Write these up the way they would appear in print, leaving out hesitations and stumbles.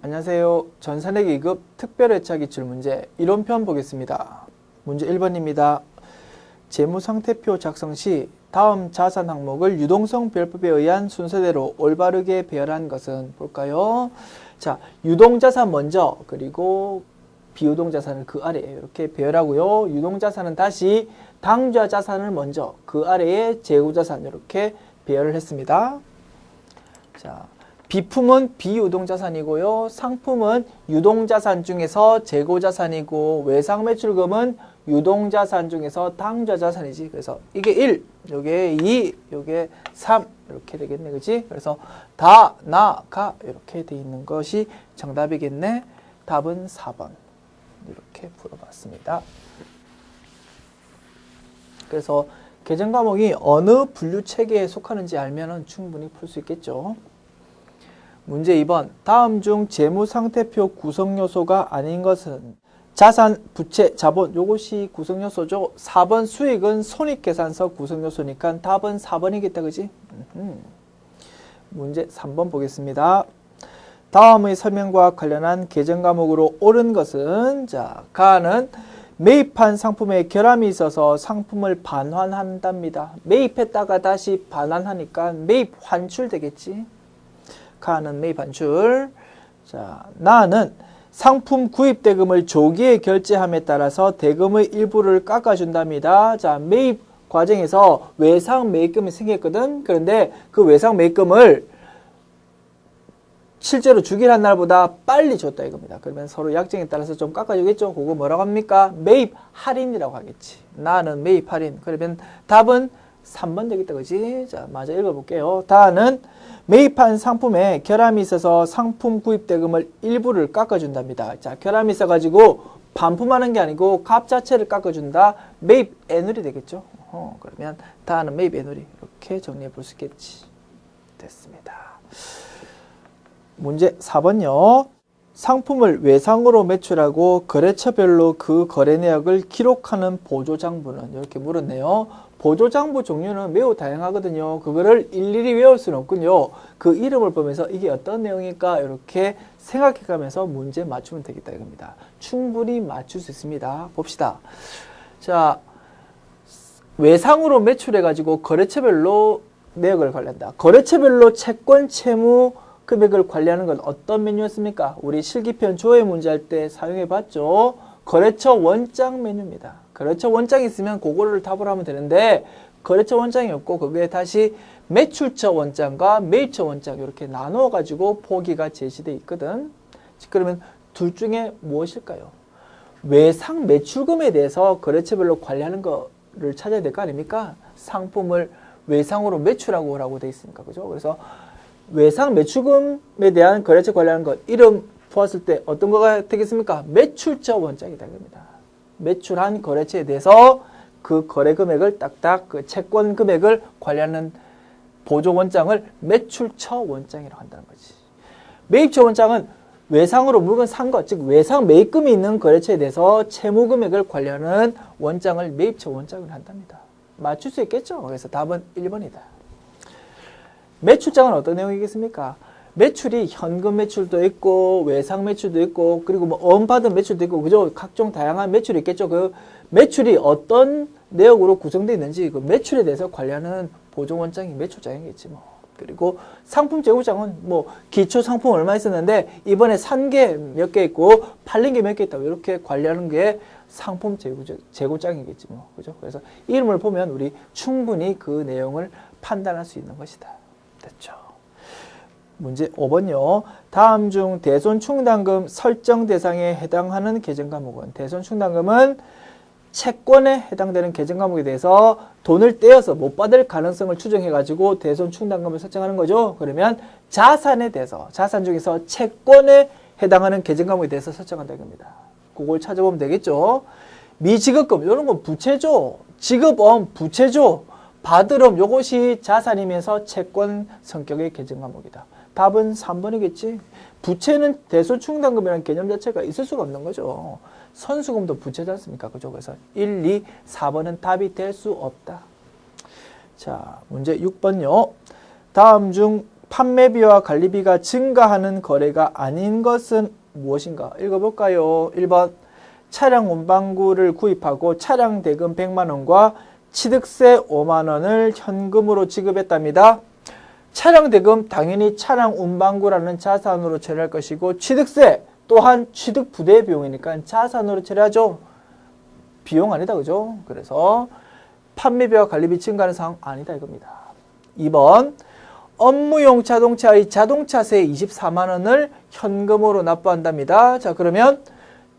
안녕하세요. 전산회계 2급 특별회차 기출문제 이론편 보겠습니다. 문제 1번입니다. 재무상태표 작성 시 다음 자산 항목을 유동성 별법에 의한 순서대로 올바르게 배열한 것은 볼까요? 자, 유동자산 먼저, 그리고 비유동자산을 그 아래에 이렇게 배열하고요. 유동자산은 다시 당좌자산을 먼저, 그 아래에 재고자산 이렇게 배열을 했습니다. 자, 비품은 비유동자산이고요. 상품은 유동자산 중에서 재고자산이고, 외상매출금은 유동자산 중에서 당좌자산이지. 그래서 이게 1, 요게 2, 요게 3 이렇게 되겠네. 그지? 그래서 다, 나, 가 이렇게 돼 있는 것이 정답이겠네. 답은 4번. 이렇게 풀어봤습니다. 그래서 계정 과목이 어느 분류 체계에 속하는지 알면 충분히 풀 수 있겠죠. 문제 2번. 다음 중 재무상태표 구성요소가 아닌 것은 자산, 부채, 자본 요것이 구성요소죠. 4번 수익은 손익계산서 구성요소니까 답은 4번이겠다. 그지? 문제 3번 보겠습니다. 다음의 설명과 관련한 계정 과목으로 옳은 것은 자, 가는 매입한 상품에 결함이 있어서 상품을 반환한답니다. 매입했다가 다시 반환하니까 매입 환출 되겠지. 가는 매입 환출. 자, 나는 상품 구입 대금을 조기에 결제함에 따라서 대금의 일부를 깎아준답니다. 자, 매입 과정에서 외상 매입금이 생겼거든. 그런데 그 외상 매입금을 실제로 주기로 한 날보다 빨리 줬다 이겁니다. 그러면 서로 약정에 따라서 좀 깎아주겠죠. 그거 뭐라고 합니까? 매입 할인이라고 하겠지. 나는 매입 할인. 그러면 답은 3번 되겠다. 그지? 자, 마저 읽어볼게요. 다는 매입한 상품에 결함이 있어서 상품 구입 대금을 일부를 깎아준답니다. 자, 결함이 있어가지고 반품하는 게 아니고 값 자체를 깎아준다. 매입 애누리 되겠죠. 그러면 다는 매입 애누리. 이렇게 정리해 볼 수 있겠지. 됐습니다. 문제 4번요. 상품을 외상으로 매출하고 거래처별로 그 거래 내역을 기록하는 보조장부는 이렇게 물었네요. 보조장부 종류는 매우 다양하거든요. 그거를 일일이 외울 수는 없군요. 그 이름을 보면서 이게 어떤 내용일까 이렇게 생각해가면서 문제 맞추면 되겠다 이겁니다. 충분히 맞출 수 있습니다. 봅시다. 자, 외상으로 매출해가지고 거래처별로 내역을 관리한다. 거래처별로 채권, 채무, 금액을 관리하는 건 어떤 메뉴였습니까? 우리 실기편 조회 문제 할 때 사용해 봤죠. 거래처 원장 메뉴입니다. 거래처 원장이 있으면 그거를 답을 하면 되는데 거래처 원장이 없고 그게 다시 매출처 원장과 매입처 원장 이렇게 나누어 가지고 보기가 제시되어 있거든. 그러면 둘 중에 무엇일까요? 외상 매출금에 대해서 거래처별로 관리하는 거를 찾아야 될 거 아닙니까? 상품을 외상으로 매출하고 되어 있으니까. 그죠? 그래서 외상 매출금에 대한 거래처 관리하는 것 이름 보았을 때 어떤 거가 되겠습니까? 매출처 원장이다 이겁니다. 매출한 거래처에 대해서 그 거래 금액을 딱딱 그 채권 금액을 관리하는 보조 원장을 매출처 원장이라고 한다는 거지. 매입처 원장은 외상으로 물건 산 것, 즉 외상 매입금이 있는 거래처에 대해서 채무 금액을 관리하는 원장을 매입처 원장을 한답니다. 맞출 수 있겠죠? 그래서 답은 1번이다. 매출장은 어떤 내용이겠습니까? 매출이 현금 매출도 있고 외상 매출도 있고 그리고 뭐 언받은 매출도 있고 그죠? 각종 다양한 매출이 있겠죠. 그 매출이 어떤 내역으로 구성되어 있는지 그 매출에 대해서 관리하는 보조원장이 매출장이겠지 뭐. 그리고 상품 재고장은 뭐 기초 상품 얼마 있었는데 이번에 산 게 몇 개 있고 팔린 게 몇 개 있다고 이렇게 관리하는 게 상품 재고장이겠지 뭐. 그죠? 그래서 이름을 보면 우리 충분히 그 내용을 판단할 수 있는 것이다. 됐죠. 문제 5번요. 다음 중 대손충당금 설정 대상에 해당하는 계정 과목은 대손충당금은 채권에 해당되는 계정 과목에 대해서 돈을 떼어서 못 받을 가능성을 추정해 가지고 대손충당금을 설정하는 거죠. 그러면 자산에 대해서 자산 중에서 채권에 해당하는 계정 과목에 대해서 설정한다는 겁니다. 그걸 찾아보면 되겠죠. 미지급금 이런 건 부채죠. 지급엄 부채죠. 받으름 요것이 자산이면서 채권 성격의 계정 과목이다. 답은 3번이겠지. 부채는 대손충당금이라는 개념 자체가 있을 수가 없는 거죠. 선수금도 부채지 않습니까? 그죠? 그래서 1, 2, 4번은 답이 될 수 없다. 자, 문제 6번요. 다음 중 판매비와 관리비가 증가하는 거래가 아닌 것은 무엇인가? 읽어볼까요? 1번 차량 운반구를 구입하고 차량 대금 100만 원과 취득세 5만 원을 현금으로 지급했답니다. 차량 대금 당연히 차량 운반구라는 자산으로 처리할 것이고 취득세 또한 취득 부대 비용이니까 자산으로 처리하죠. 비용 아니다, 그죠? 그래서 판매비와 관리비 증가하는 상황 아니다 이겁니다. 2번 업무용 자동차의 자동차세 24만 원을 현금으로 납부한답니다. 자, 그러면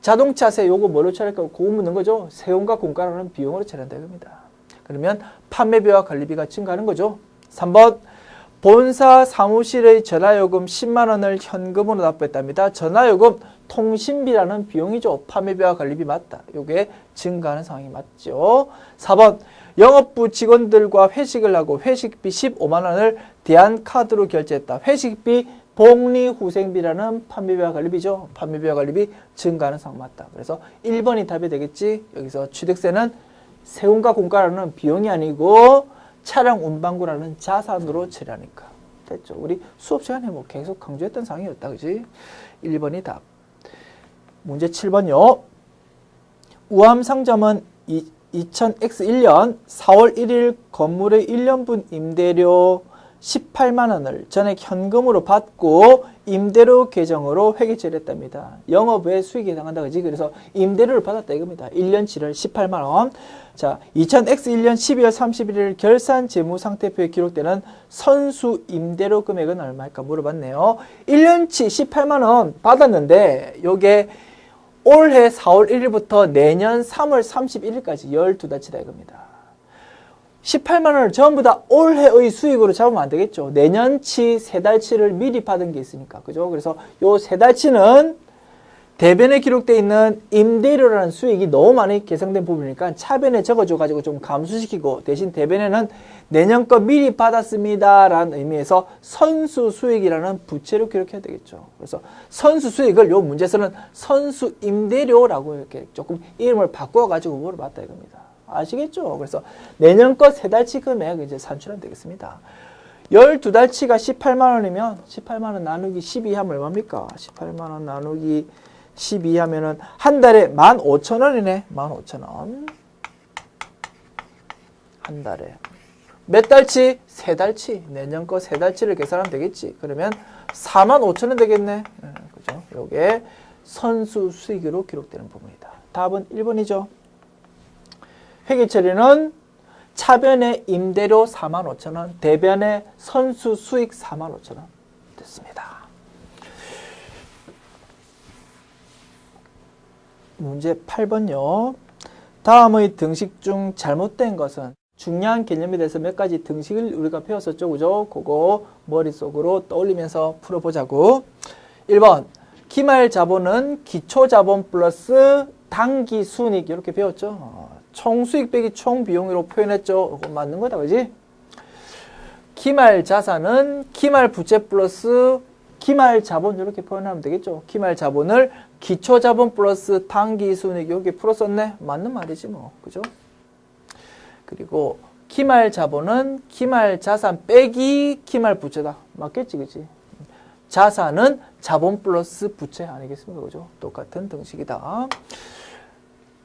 자동차세 요거 뭐로 처리할까? 그거 묻는 거죠. 세금과 공과라는 비용으로 처리한다 이겁니다. 그러면 판매비와 관리비가 증가하는 거죠. 3번 본사 사무실의 전화요금 10만 원을 현금으로 납부했답니다. 전화요금 통신비라는 비용이죠. 판매비와 관리비 맞다. 요게 증가하는 상황이 맞죠. 4번 영업부 직원들과 회식을 하고 회식비 15만 원을 대한카드로 결제했다. 회식비 복리후생비라는 판매비와 관리비죠. 판매비와 관리비 증가하는 상황 맞다. 그래서 1번이 답이 되겠지. 여기서 취득세는 세금과 공과라는 비용이 아니고 차량 운반구라는 자산으로 처리하니까. 됐죠. 우리 수업 시간에 뭐 계속 강조했던 사항이었다. 그지? 1번이 답. 문제 7번요. 우암상점은 2000X1년 4월 1일 건물의 1년분 임대료 18만 원을 전액 현금으로 받고 임대료 계정으로 회계 처리했답니다. 영업 외 수익에 해당한다. 그지? 그래서 임대료를 받았다 이겁니다. 1년치를 18만 원. 자, 2000X1년 12월 31일 결산 재무상태표에 기록되는 선수 임대료 금액은 얼마일까 물어봤네요. 1년치 18만 원 받았는데 요게 올해 4월 1일부터 내년 3월 31일까지 12달치다 이겁니다. 18만 원을 전부 다 올해의 수익으로 잡으면 안 되겠죠. 내년치 3달치를 미리 받은 게 있으니까. 그죠? 그래서 요 3달치는 대변에 기록되어 있는 임대료라는 수익이 너무 많이 계산된 부분이니까 차변에 적어줘가지고 좀 감수시키고 대신 대변에는 내년 거 미리 받았습니다 라는 의미에서 선수 수익이라는 부채로 기록해야 되겠죠. 그래서 선수 수익을 요 문제에서는 선수 임대료라고 이렇게 조금 이름을 바꿔가지고 물어봤다 이겁니다. 아시겠죠? 그래서 내년 거 3달치 금액 이제 산출하면 되겠습니다. 12달치가 18만 원이면 18만 원 나누기 12 하면 얼마입니까? 18만 원 나누기 12 하면은 한 달에 15,000원이네. 15,000원. 한 달에. 몇 달치? 3달치. 내년 거 3달치를 계산하면 되겠지. 그러면 45,000원 되겠네. 그죠? 요게 선수 수익으로 기록되는 부분이다. 답은 1번이죠. 회계 처리는 차변의 임대료 45,000원, 대변의 선수 수익 45,000원 됐습니다. 문제 8번요. 다음의 등식 중 잘못된 것은 중요한 개념에 대해서 몇 가지 등식을 우리가 배웠었죠. 그죠? 그거 머릿속으로 떠올리면서 풀어보자고. 1번 기말 자본은 기초 자본 플러스 당기 순이익 이렇게 배웠죠. 총 수익 빼기 총 비용으로 표현했죠. 이거 맞는 거다. 그지? 기말 자산은 기말 부채 플러스 기말 자본 이렇게 표현하면 되겠죠. 기말 자본을 기초 자본 플러스 당기 순이익 이렇게 풀었었네. 맞는 말이지 뭐. 그죠? 그리고 기말 자본은 기말 자산 빼기 기말 부채다. 맞겠지, 그지? 자산은 자본 플러스 부채 아니겠습니까? 그죠? 똑같은 등식이다.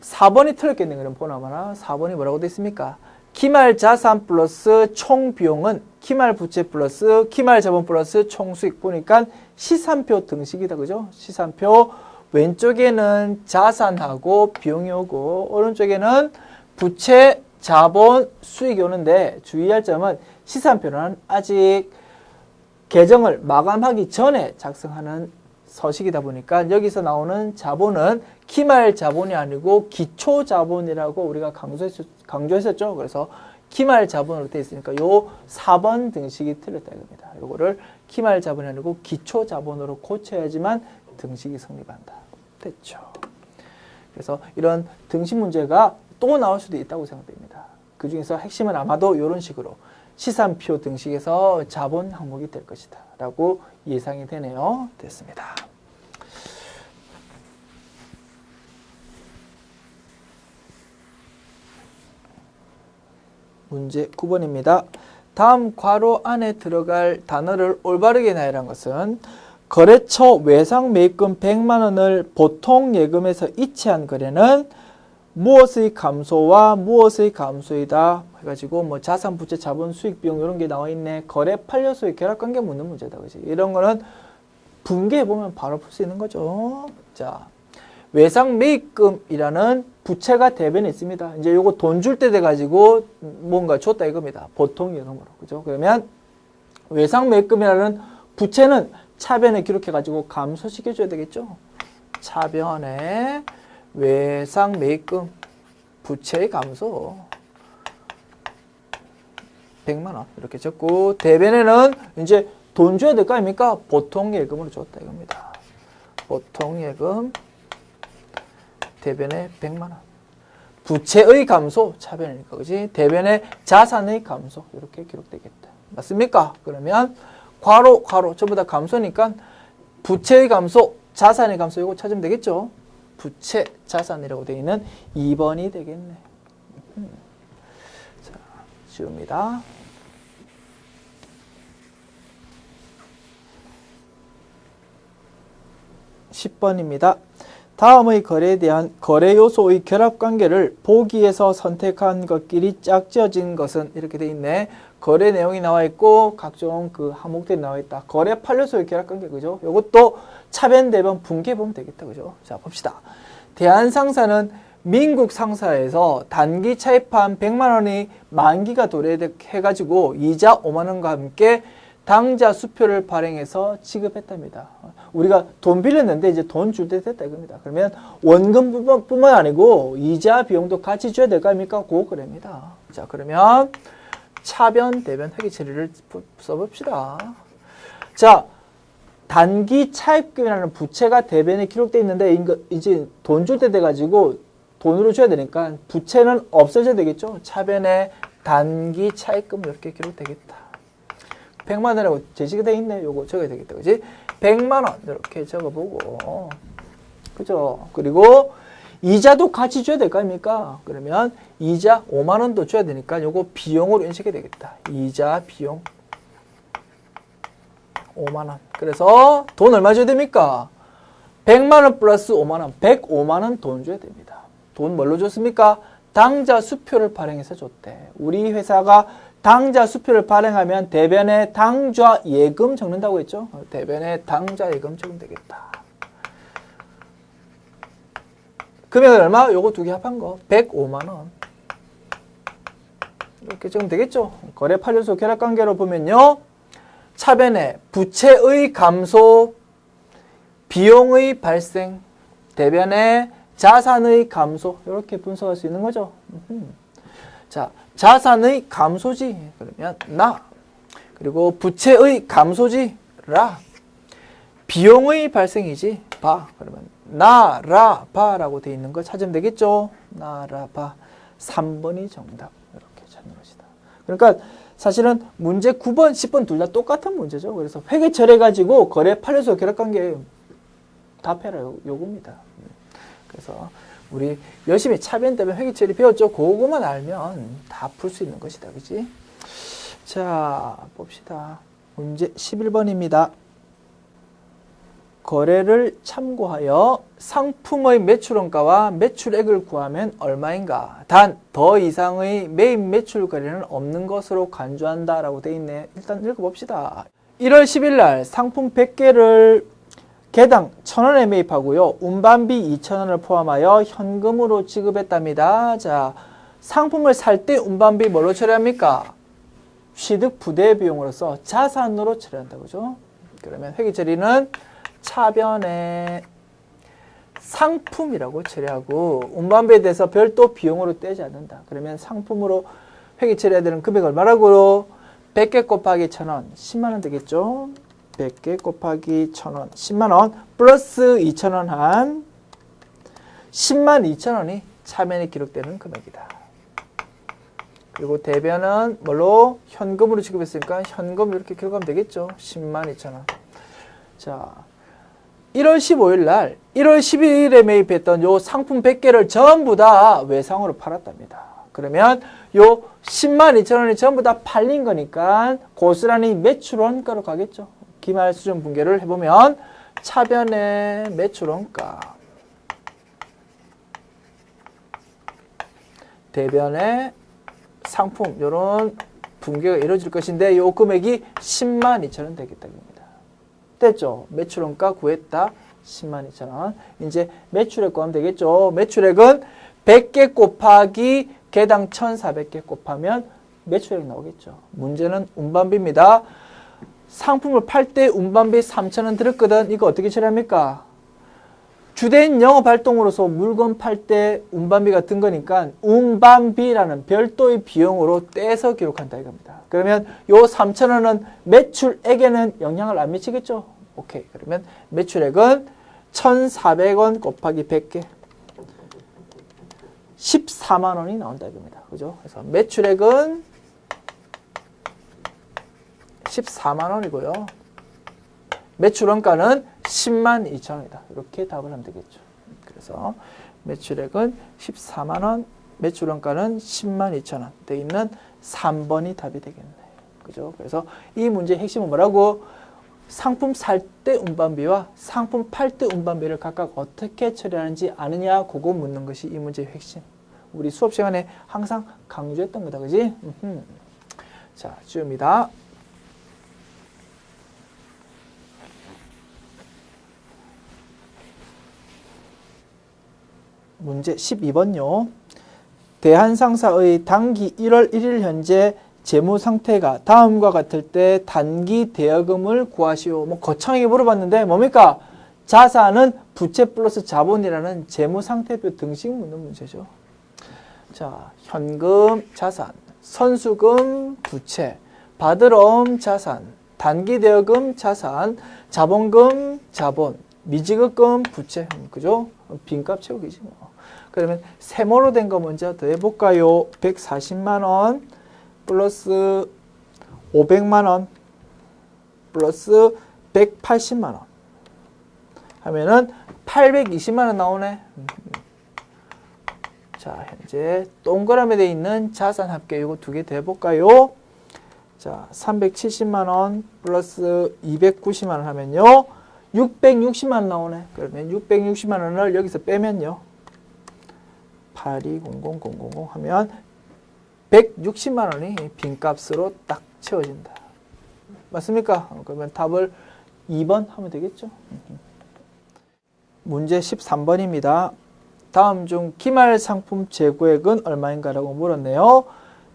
4번이 틀렸겠네. 그럼 보나마나 4번이 뭐라고 돼 있습니까? 기말 자산 플러스 총 비용은 기말 부채 플러스 기말 자본 플러스 총 수익 보니까 시산표 등식이다. 그죠? 시산표 왼쪽에는 자산하고 비용이 오고 오른쪽에는 부채, 자본, 수익이 오는데 주의할 점은 시산표는 아직 계정을 마감하기 전에 작성하는 서식이다 보니까 여기서 나오는 자본은 기말 자본이 아니고 기초 자본이라고 우리가 강조했었죠. 그래서 기말 자본으로 되어 있으니까 요 4번 등식이 틀렸다 이겁니다. 요거를 기말 자본이 아니고 기초 자본으로 고쳐야지만 등식이 성립한다. 됐죠. 그래서 이런 등식 문제가 또 나올 수도 있다고 생각됩니다. 그 중에서 핵심은 아마도 이런 식으로 시산표 등식에서 자본 항목이 될 것이다 라고 예상이 되네요. 됐습니다. 문제 9번입니다. 다음 괄호 안에 들어갈 단어를 올바르게 나열한 것은 거래처 외상 매입금 100만 원을 보통 예금에서 이체한 거래는 무엇의 감소와 무엇의 감소이다 해가지고 뭐 자산, 부채, 자본, 수익, 비용 이런 게 나와 있네. 거래 판례소의 결합관계 묻는 문제다. 그지? 이런 거는 분개해 보면 바로 풀 수 있는 거죠. 자, 외상 매입금이라는 부채가 대변에 있습니다. 이제 요거 돈 줄 때 돼 가지고 뭔가 줬다 이겁니다. 보통 예금으로. 그죠? 그러면 외상 매입금이라는 부채는 차변에 기록해 가지고 감소시켜 줘야 되겠죠. 차변에 외상 매입금 부채의 감소 100만 원 이렇게 적고 대변에는 이제 돈 줘야 될 거 아닙니까? 보통 예금으로 줬다 이겁니다. 보통 예금 대변에 100만 원. 부채의 감소 차변이니까 그지? 대변에 자산의 감소 이렇게 기록되겠다. 맞습니까? 그러면 괄호 전부 다 감소니까 부채의 감소, 자산의 감소 이거 찾으면 되겠죠? 부채, 자산이라고 되어 있는 2번이 되겠네. 자, 지웁니다. 10번입니다. 다음의 거래에 대한 거래 요소의 결합관계를 보기에서 선택한 것끼리 짝지어진 것은 이렇게 돼 있네. 거래 내용이 나와 있고 각종 그 항목들이 나와 있다. 거래 판례소의 결합관계 그죠? 이것도 차변 대변 분개해 보면 되겠다 그죠? 자 봅시다. 대한상사는 민국 상사에서 단기 차입한 100만 원이 만기가 도래해가지고 이자 5만 원과 함께 당좌 수표를 발행해서 지급했답니다. 우리가 돈 빌렸는데 이제 돈 줄 때 됐다 이겁니다. 그러면 원금뿐만 아니고 이자 비용도 같이 줘야 될 거 아닙니까? 그 거래입니다. 자 그러면 차변, 대변, 회계 처리를 써봅시다. 자 단기 차입금이라는 부채가 대변에 기록되어 있는데 이제 돈 줄 때 돼가지고 돈으로 줘야 되니까 부채는 없어져야 되겠죠. 차변에 단기 차입금 이렇게 기록되겠다. 100만 원이라고 제시가 되어 있네. 요거 적어야 되겠다. 그지? 100만 원 이렇게 적어보고 그죠? 그리고 이자도 같이 줘야 될 거 아닙니까? 그러면 이자 5만 원도 줘야 되니까 요거 비용으로 인식해야 되겠다. 이자 비용 5만 원. 그래서 돈 얼마 줘야 됩니까? 100만 원 플러스 5만 원. 105만 원 돈 줘야 됩니다. 돈 뭘로 줬습니까? 당좌 수표를 발행해서 줬대. 우리 회사가 당좌 수표를 발행하면 대변에 당좌 예금 적는다고 했죠? 대변에 당좌 예금 적으면 되겠다. 금액은 얼마? 요거 두 개 합한 거 105만 원. 이렇게 적으면 되겠죠? 거래 판례소 결합관계로 보면요. 차변에 부채의 감소, 비용의 발생, 대변에 자산의 감소 이렇게 분석할 수 있는 거죠. 자, 자산의 감소지 그러면 나, 그리고 부채의 감소지 라, 비용의 발생이지 바 그러면 나, 라, 바라고 되어 있는 거 찾으면 되겠죠. 나, 라, 바 3번이 정답 이렇게 찾는 것이다. 그러니까 사실은 문제 9번, 10번 둘 다 똑같은 문제죠. 그래서 회계처리 가지고 거래 판례소 결합관계 답해라 요겁니다. 그래서 우리 열심히 차변 대변 회계처리 배웠죠. 그거만 알면 다 풀 수 있는 것이다. 그지? 자, 봅시다. 문제 11번입니다. 거래를 참고하여 상품의 매출원가와 매출액을 구하면 얼마인가? 단, 더 이상의 매입 매출 거래는 없는 것으로 간주한다 라고 되어 있네. 일단 읽어봅시다. 1월 10일 날 상품 100개를 개당 1,000원에 매입하고요. 운반비 2,000원을 포함하여 현금으로 지급했답니다. 자, 상품을 살 때 운반비 뭘로 처리합니까? 취득 부대 비용으로서 자산으로 처리한다고 그죠? 그러면 회계처리는 차변에 상품이라고 처리하고 운반비에 대해서 별도 비용으로 떼지 않는다. 그러면 상품으로 회계처리해야 되는 금액 얼마라고요? 100개 곱하기 1,000원 10만 원 되겠죠? 100개 곱하기 1,000원 10만원 플러스 2,000원 한 10만 2천원이 차변에 기록되는 금액이다. 그리고 대변은 뭘로? 현금으로 지급했으니까 현금 이렇게 기록하면 되겠죠. 10만 2천원. 자, 1월 15일 날 1월 12일에 매입했던 요 상품 100개를 전부 다 외상으로 팔았답니다. 그러면 요 102,000원이 전부 다 팔린 거니까 고스란히 매출 원가로 가겠죠. 기말 수준 분계를 해보면 차변의 매출 원가, 대변의 상품 이런 분계가 이루어질 것인데 요 금액이 102,000원 되겠다입니다. 됐죠? 매출 원가 구했다. 102,000원. 이제 매출액 구하면 되겠죠. 매출액은 100개 곱하기 개당 1,400개 곱하면 매출액 나오겠죠. 문제는 운반비입니다. 상품을 팔 때 운반비 3,000원 들었거든. 이거 어떻게 처리합니까? 주된 영업활동으로서 물건 팔 때 운반비가 든 거니까 운반비라는 별도의 비용으로 떼서 기록한다 이겁니다. 그러면 요 3,000원은 매출액에는 영향을 안 미치겠죠? 오케이. 그러면 매출액은 1,400원 곱하기 100개 14만 원이 나온다 이겁니다. 그죠? 그래서 매출액은 14만 원이고요. 매출 원가는 102,000원이다. 이렇게 답을 하면 되겠죠. 그래서 매출액은 14만 원, 매출 원가는 102,000원 되어 있는 3번이 답이 되겠네요. 그죠? 그래서 이 문제의 핵심은 뭐라고? 상품 살 때 운반비와 상품 팔 때 운반비를 각각 어떻게 처리하는지 아느냐? 그거 묻는 것이 이 문제의 핵심. 우리 수업 시간에 항상 강조했던 거다. 그지? 자, 지웁니다. 문제 12번요. 대한상사의 당기 1월 1일 현재 재무 상태가 다음과 같을 때 단기 대여금을 구하시오. 뭐 거창하게 물어봤는데 뭡니까? 자산은 부채 플러스 자본이라는 재무 상태표 등식 묻는 문제죠. 자, 현금 자산, 선수금 부채, 받을 어음 자산, 단기 대여금 자산, 자본금 자본, 미지급금 부채. 그죠? 빈값 채우기지 뭐. 그러면 세모로 된 거 먼저 더 해볼까요? 140만 원 플러스 500만 원 플러스 180만 원 하면은 820만 원 나오네. 자, 현재 동그라미에 되어 있는 자산 합계 이거 두 개 더 해볼까요? 자, 370만 원 플러스 290만 원 하면요 660만 원 나오네. 그러면 660만 원을 여기서 빼면요 820000 하면 160만 원이 빈값으로 딱 채워진다. 맞습니까? 그러면 답을 2번 하면 되겠죠. 문제 13번입니다. 다음 중 기말 상품 재고액은 얼마인가라고 물었네요.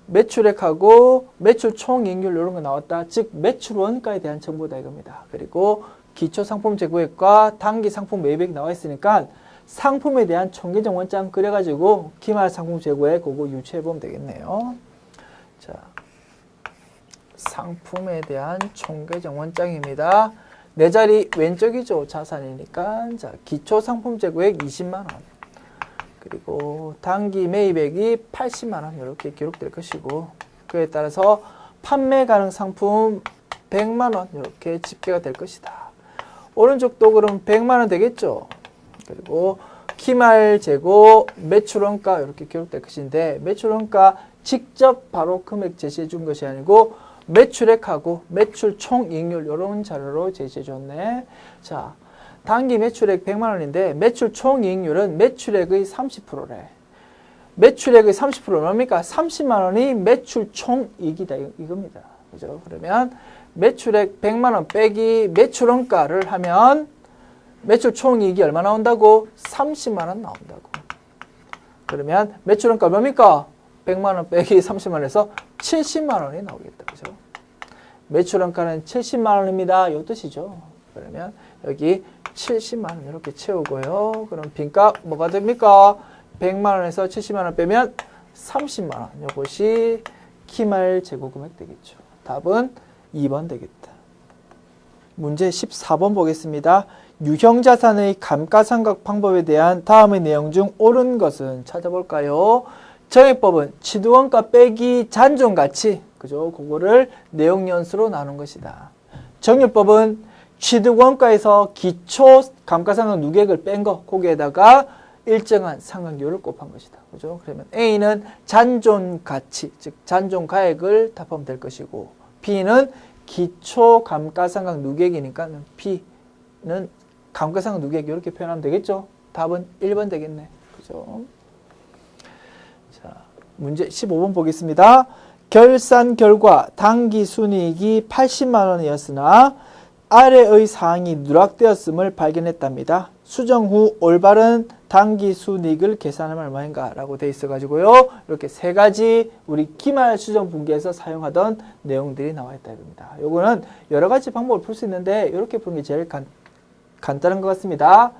매출액하고 매출 총이익률 이런 거 나왔다. 즉 매출 원가에 대한 정보다 이겁니다. 그리고 기초 상품 재고액과 단기 상품 매입액 나와 있으니까 상품에 대한 총계정 원장 그려가지고 기말 상품 재고액 그거 유추해보면 되겠네요. 자, 상품에 대한 총계정 원장입니다. 내 자리 왼쪽이죠. 자산이니까. 자, 기초 상품 재고액 20만 원. 그리고 단기 매입액이 80만 원 이렇게 기록될 것이고 그에 따라서 판매 가능 상품 100만 원 이렇게 집계가 될 것이다. 오른쪽도 그럼 100만 원 되겠죠. 그리고 기말 재고 매출원가 이렇게 기록될 것인데 매출원가 직접 바로 금액 제시해 준 것이 아니고 매출액하고 매출 총이익률 이런 자료로 제시해 줬네. 자, 단기 매출액 100만 원인데 매출 총이익률은 매출액의 30%래. 매출액의 30%는 뭡니까? 30만 원이 매출 총이익이다 이겁니다. 그죠? 그러면 매출액 100만 원 빼기 매출원가를 하면 매출 총이익이 얼마 나온다고? 30만 원 나온다고. 그러면 매출원가 뭡니까? 100만 원 빼기 30만 원에서 70만 원이 나오겠다. 그죠? 매출원가는 70만 원입니다. 이 뜻이죠. 그러면 여기 70만 원 이렇게 채우고요. 그럼 빈값 뭐가 됩니까? 100만 원에서 70만 원 빼면 30만 원. 이것이 기말 재고 금액 되겠죠. 답은 2번 되겠다. 문제 14번 보겠습니다. 유형자산의 감가상각 방법에 대한 다음의 내용 중 옳은 것은 찾아볼까요? 정액법은 취득원가 빼기 잔존가치, 그죠? 그거를 내용연수로 나눈 것이다. 정률법은 취득원가에서 기초 감가상각 누계액을 뺀 거, 거기에다가 일정한 상관교를 곱한 것이다. 그죠? 그러면 A는 잔존 가치, 즉 잔존 가액을 답하면 될 것이고, B는 기초 감가상각 누계액이니까 B는 감가상각 누계액 이렇게 표현하면 되겠죠? 답은 1번 되겠네. 그죠? 자, 문제 15번 보겠습니다. 결산 결과 당기 순이익이 80만 원이었으나 아래의 사항이 누락되었음을 발견했답니다. 수정 후 올바른 당기 순이익을 계산하면 얼마인가 라고 돼 있어 가지고요. 이렇게 세 가지 우리 기말 수정 분기에서 사용하던 내용들이 나와 있다 이겁니다. 요거는 여러 가지 방법을 풀 수 있는데 이렇게 푸는 게 제일 간단한 것 같습니다.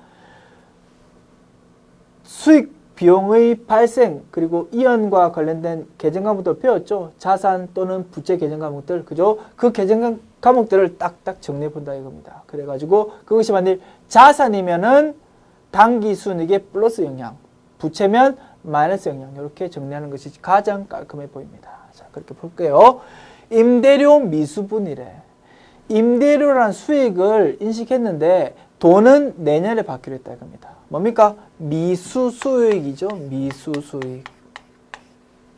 수익 비용의 발생 그리고 이연과 관련된 계정 과목들 배웠죠. 자산 또는 부채 계정 과목들, 그죠? 그 계정 과목들을 딱딱 정리해 본다 이겁니다. 그래가지고 그것이 만일 자산이면은 당기 순이익의 플러스 영향, 부채면 마이너스 영향 이렇게 정리하는 것이 가장 깔끔해 보입니다. 자, 그렇게 볼게요. 임대료 미수분이래. 임대료란 수익을 인식했는데 돈은 내년에 받기로 했다 이겁니다. 뭡니까? 미수수익이죠. 미수수익.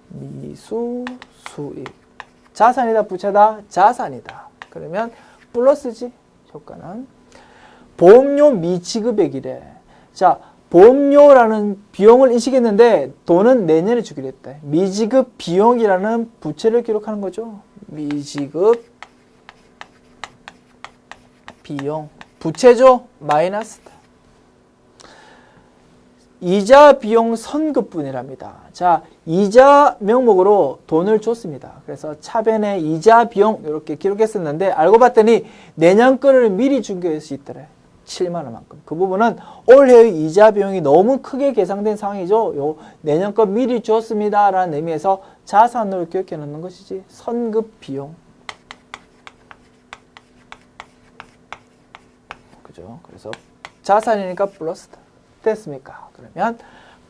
미수수익. 자산이다, 부채다? 자산이다. 그러면 플러스지, 효과는. 보험료 미지급액이래. 자, 보험료라는 비용을 인식했는데 돈은 내년에 주기로 했다. 미지급 비용이라는 부채를 기록하는 거죠. 미지급 비용. 부채죠? 마이너스다. 이자 비용 선급분이랍니다. 자, 이자 명목으로 돈을 줬습니다. 그래서 차변에 이자 비용 이렇게 기록했었는데 알고 봤더니 내년 거를 미리 준비할 수 있더래. 7만 원만큼. 그 부분은 올해의 이자 비용이 너무 크게 계상된 상황이죠. 요 내년 거 미리 줬습니다. 라는 의미에서 자산으로 기억해 놓는 것이지. 선급 비용. 그죠? 그래서 자산이니까 플러스다. 됐습니까? 그러면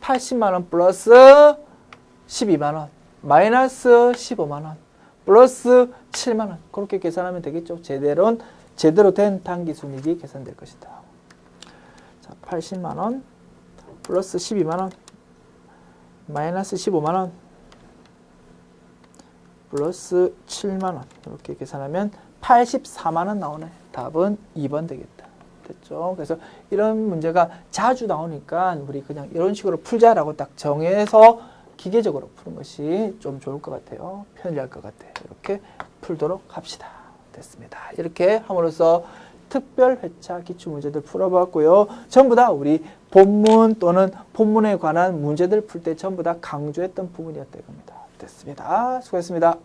80만 원 플러스 12만 원 마이너스 15만 원 플러스 7만 원 그렇게 계산하면 되겠죠. 제대로 된 당기순이익이 계산될 것이다. 자, 80만 원 플러스 12만 원 마이너스 15만 원 플러스 7만 원 이렇게 계산하면 84만 원 나오네. 답은 2번 되겠다. 됐죠? 그래서 이런 문제가 자주 나오니까 우리 그냥 이런 식으로 풀자라고 딱 정해서 기계적으로 푸는 것이 좀 좋을 것 같아요. 편리할 것 같아요. 이렇게 풀도록 합시다. 됐습니다. 이렇게 함으로써 특별 회차 기출 문제들 풀어봤고요. 전부 다 우리 본문 또는 본문에 관한 문제들 풀 때 전부 다 강조했던 부분이었다 이겁니다. 됐습니다. 수고했습니다.